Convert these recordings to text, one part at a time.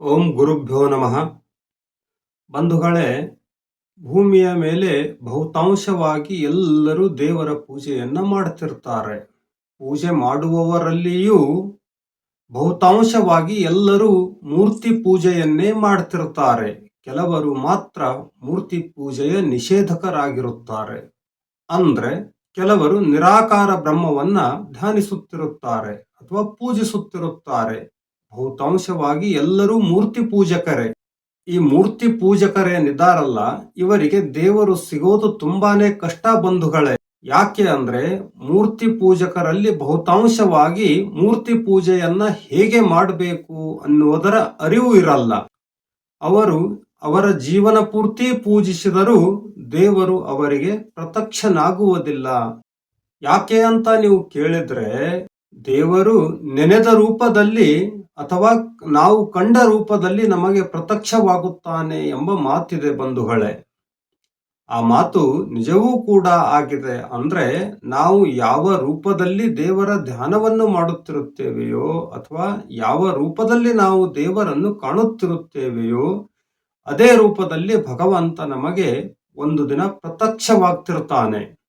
ಓಂ ಗುರುಭ್ಯೋ ನಮಃ. ಬಂಧುಗಳೇ, ಭೂಮಿಯ ಮೇಲೆ ಬಹುತಾಂಶವಾಗಿ ಎಲ್ಲರೂ ದೇವರ ಪೂಜೆಯನ್ನ ಮಾಡ್ತಿರ್ತಾರೆ. ಪೂಜೆ ಮಾಡುವವರಲ್ಲಿಯೂ ಬಹುತಾಂಶವಾಗಿ ಎಲ್ಲರೂ ಮೂರ್ತಿ ಪೂಜೆಯನ್ನೇ ಮಾಡ್ತಿರ್ತಾರೆ. ಕೆಲವರು ಮಾತ್ರ ಮೂರ್ತಿ ಪೂಜೆಯ ನಿಷೇಧಕರಾಗಿರುತ್ತಾರೆ. ಅಂದ್ರೆ ಕೆಲವರು ನಿರಾಕಾರ ಬ್ರಹ್ಮವನ್ನ ಧ್ಯಾನಿಸುತ್ತಿರುತ್ತಾರೆ ಅಥವಾ ಪೂಜಿಸುತ್ತಿರುತ್ತಾರೆ. ಬಹುತಾಂಶವಾಗಿ ಎಲ್ಲರೂ ಮೂರ್ತಿ ಪೂಜಕರೇ. ಈ ಮೂರ್ತಿ ಪೂಜಕರೇನಿದ್ದಾರಲ್ಲ, ಇವರಿಗೆ ದೇವರು ಸಿಗೋದು ತುಂಬಾನೇ ಕಷ್ಟ ಬಂಧುಗಳೇ. ಯಾಕೆ ಅಂದ್ರೆ ಮೂರ್ತಿ ಪೂಜಕರಲ್ಲಿ ಬಹುತಾಂಶವಾಗಿ ಮೂರ್ತಿ ಪೂಜೆಯನ್ನ ಹೇಗೆ ಮಾಡಬೇಕು ಅನ್ನುವುದರ ಅರಿವು ಇರಲ್ಲ. ಅವರು ಅವರ ಜೀವನ ಪೂರ್ತಿ ಪೂಜಿಸಿದರೂ ದೇವರು ಅವರಿಗೆ ಪ್ರತ್ಯಕ್ಷನಾಗುವುದಿಲ್ಲ. ಯಾಕೆ ಅಂತ ನೀವು ಕೇಳಿದ್ರೆ, ದೇವರು ನೆನೆದ ರೂಪದಲ್ಲಿ ಅಥವಾ ನಾವು ಕಂಡ ರೂಪದಲ್ಲಿ ನಮಗೆ ಪ್ರತ್ಯಕ್ಷವಾಗುತ್ತಾನೆ ಎಂಬ ಮಾತಿದೆ ಬಂಧುಗಳೇ. ಆ ಮಾತು ನಿಜವೂ ಕೂಡ ಆಗಿದೆ. ಅಂದ್ರೆ ನಾವು ಯಾವ ರೂಪದಲ್ಲಿ ದೇವರ ಧ್ಯಾನವನ್ನು ಮಾಡುತ್ತಿರುತ್ತೇವೆಯೋ ಅಥವಾ ಯಾವ ರೂಪದಲ್ಲಿ ನಾವು ದೇವರನ್ನು ಕಾಣುತ್ತಿರುತ್ತೇವೆಯೋ ಅದೇ ರೂಪದಲ್ಲಿ ಭಗವಂತ ನಮಗೆ ಒಂದು ದಿನ ಪ್ರತ್ಯಕ್ಷವಾಗ್ತಿರ್ತಾನೆ.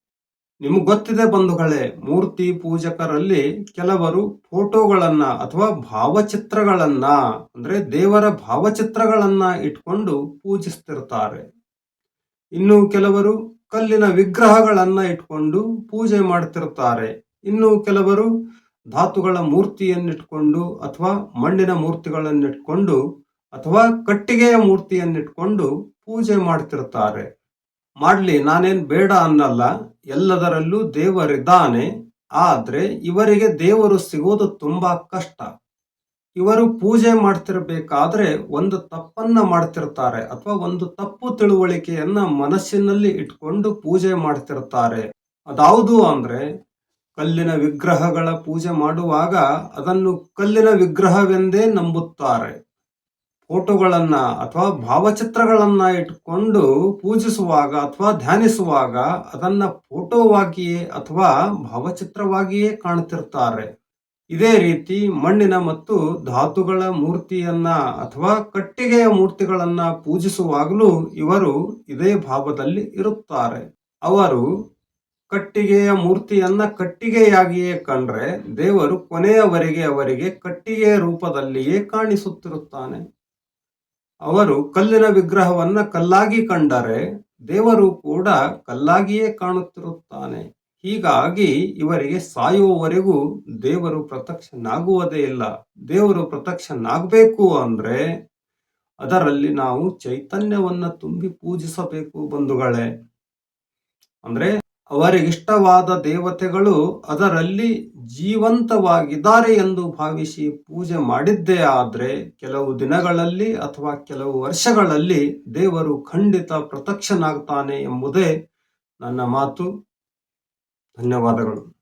ನಿಮ್ಗೆ ಗೊತ್ತಿದೆ ಬಂಧುಗಳೇ, ಮೂರ್ತಿ ಪೂಜಕರಲ್ಲಿ ಕೆಲವರು ಫೋಟೋಗಳನ್ನ ಅಥವಾ ಭಾವಚಿತ್ರಗಳನ್ನ ಅಂದ್ರೆ ದೇವರ ಭಾವಚಿತ್ರಗಳನ್ನ ಇಟ್ಕೊಂಡು ಪೂಜಿಸ್ತಿರ್ತಾರೆ. ಇನ್ನು ಕೆಲವರು ಕಲ್ಲಿನ ವಿಗ್ರಹಗಳನ್ನ ಇಟ್ಕೊಂಡು ಪೂಜೆ ಮಾಡ್ತಿರ್ತಾರೆ. ಇನ್ನು ಕೆಲವರು ಧಾತುಗಳ ಮೂರ್ತಿಯನ್ನಿಟ್ಕೊಂಡು ಅಥವಾ ಮಣ್ಣಿನ ಮೂರ್ತಿಗಳನ್ನಿಟ್ಕೊಂಡು ಅಥವಾ ಕಟ್ಟಿಗೆಯ ಮೂರ್ತಿಯನ್ನಿಟ್ಕೊಂಡು ಪೂಜೆ ಮಾಡ್ತಿರ್ತಾರೆ. ಮಾಡ್ಲಿ, ನಾನೇನ್ ಬೇಡ ಅನ್ನಲ್ಲ, ಎಲ್ಲದರಲ್ಲೂ ದೇವರಿದ್ದಾನೆ. ಆದ್ರೆ ಇವರಿಗೆ ದೇವರು ಸಿಗೋದು ತುಂಬಾ ಕಷ್ಟ. ಇವರು ಪೂಜೆ ಮಾಡ್ತಿರ್ಬೇಕಾದ್ರೆ ಒಂದು ತಪ್ಪನ್ನ ಮಾಡ್ತಿರ್ತಾರೆ ಅಥವಾ ಒಂದು ತಪ್ಪು ತಿಳುವಳಿಕೆಯನ್ನ ಮನಸ್ಸಿನಲ್ಲಿ ಇಟ್ಕೊಂಡು ಪೂಜೆ ಮಾಡ್ತಿರ್ತಾರೆ. ಅದಾವುದು ಅಂದ್ರೆ ಕಲ್ಲಿನ ವಿಗ್ರಹಗಳ ಪೂಜೆ ಮಾಡುವಾಗ ಅದನ್ನು ಕಲ್ಲಿನ ವಿಗ್ರಹವೆಂದೇ ನಂಬುತ್ತಾರೆ. ಫೋಟೋಗಳನ್ನ ಅಥವಾ ಭಾವಚಿತ್ರಗಳನ್ನ ಇಟ್ಕೊಂಡು ಪೂಜಿಸುವಾಗ ಅಥವಾ ಧ್ಯಾನಿಸುವಾಗ ಅದನ್ನ ಫೋಟೋವಾಗಿಯೇ ಅಥವಾ ಭಾವಚಿತ್ರವಾಗಿಯೇ ಕಾಣ್ತಿರ್ತಾರೆ. ಇದೇ ರೀತಿ ಮಣ್ಣಿನ ಮತ್ತು ಧಾತುಗಳ ಮೂರ್ತಿಯನ್ನ ಅಥವಾ ಕಟ್ಟಿಗೆಯ ಮೂರ್ತಿಗಳನ್ನ ಪೂಜಿಸುವಾಗಲೂ ಇವರು ಇದೇ ಭಾವದಲ್ಲಿ ಇರುತ್ತಾರೆ. ಅವರು ಕಟ್ಟಿಗೆಯ ಮೂರ್ತಿಯನ್ನ ಕಟ್ಟಿಗೆಯಾಗಿಯೇ ಕಂಡ್ರೆ ದೇವರು ಕೊನೆಯವರೆಗೆ ಅವರಿಗೆ ಕಟ್ಟಿಗೆಯ ರೂಪದಲ್ಲಿಯೇ ಕಾಣಿಸುತ್ತಿರುತ್ತಾನೆ. ಅವರು ಕಲ್ಲಿನ ವಿಗ್ರಹವನ್ನ ಕಲ್ಲಾಗಿ ಕಂಡರೆ ದೇವರು ಕೂಡ ಕಲ್ಲಾಗಿಯೇ ಕಾಣುತ್ತಿರುತ್ತಾನೆ. ಹೀಗಾಗಿ ಇವರಿಗೆ ಸಾಯುವವರೆಗೂ ದೇವರು ಪ್ರತ್ಯಕ್ಷನಾಗುವುದೇ ಇಲ್ಲ. ದೇವರು ಪ್ರತ್ಯಕ್ಷನಾಗಬೇಕು ಅಂದ್ರೆ ಅದರಲ್ಲಿ ನಾವು ಚೈತನ್ಯವನ್ನ ತುಂಬಿ ಪೂಜಿಸಬೇಕು ಬಂಧುಗಳೇ. ಅಂದ್ರೆ ಅವರಿಗಿಷ್ಟವಾದ ದೇವತೆಗಳು ಅದರಲ್ಲಿ ಜೀವಂತವಾಗಿದ್ದಾರೆ ಎಂದು ಭಾವಿಸಿ ಪೂಜೆ ಮಾಡಿದ್ದೇ ಆದ್ರೆ ಕೆಲವು ದಿನಗಳಲ್ಲಿ ಅಥವಾ ಕೆಲವು ವರ್ಷಗಳಲ್ಲಿ ದೇವರು ಖಂಡಿತ ಪ್ರತ್ಯಕ್ಷನಾಗ್ತಾನೆ ಎಂಬುದೇ ನನ್ನ ಮಾತು. ಧನ್ಯವಾದಗಳು.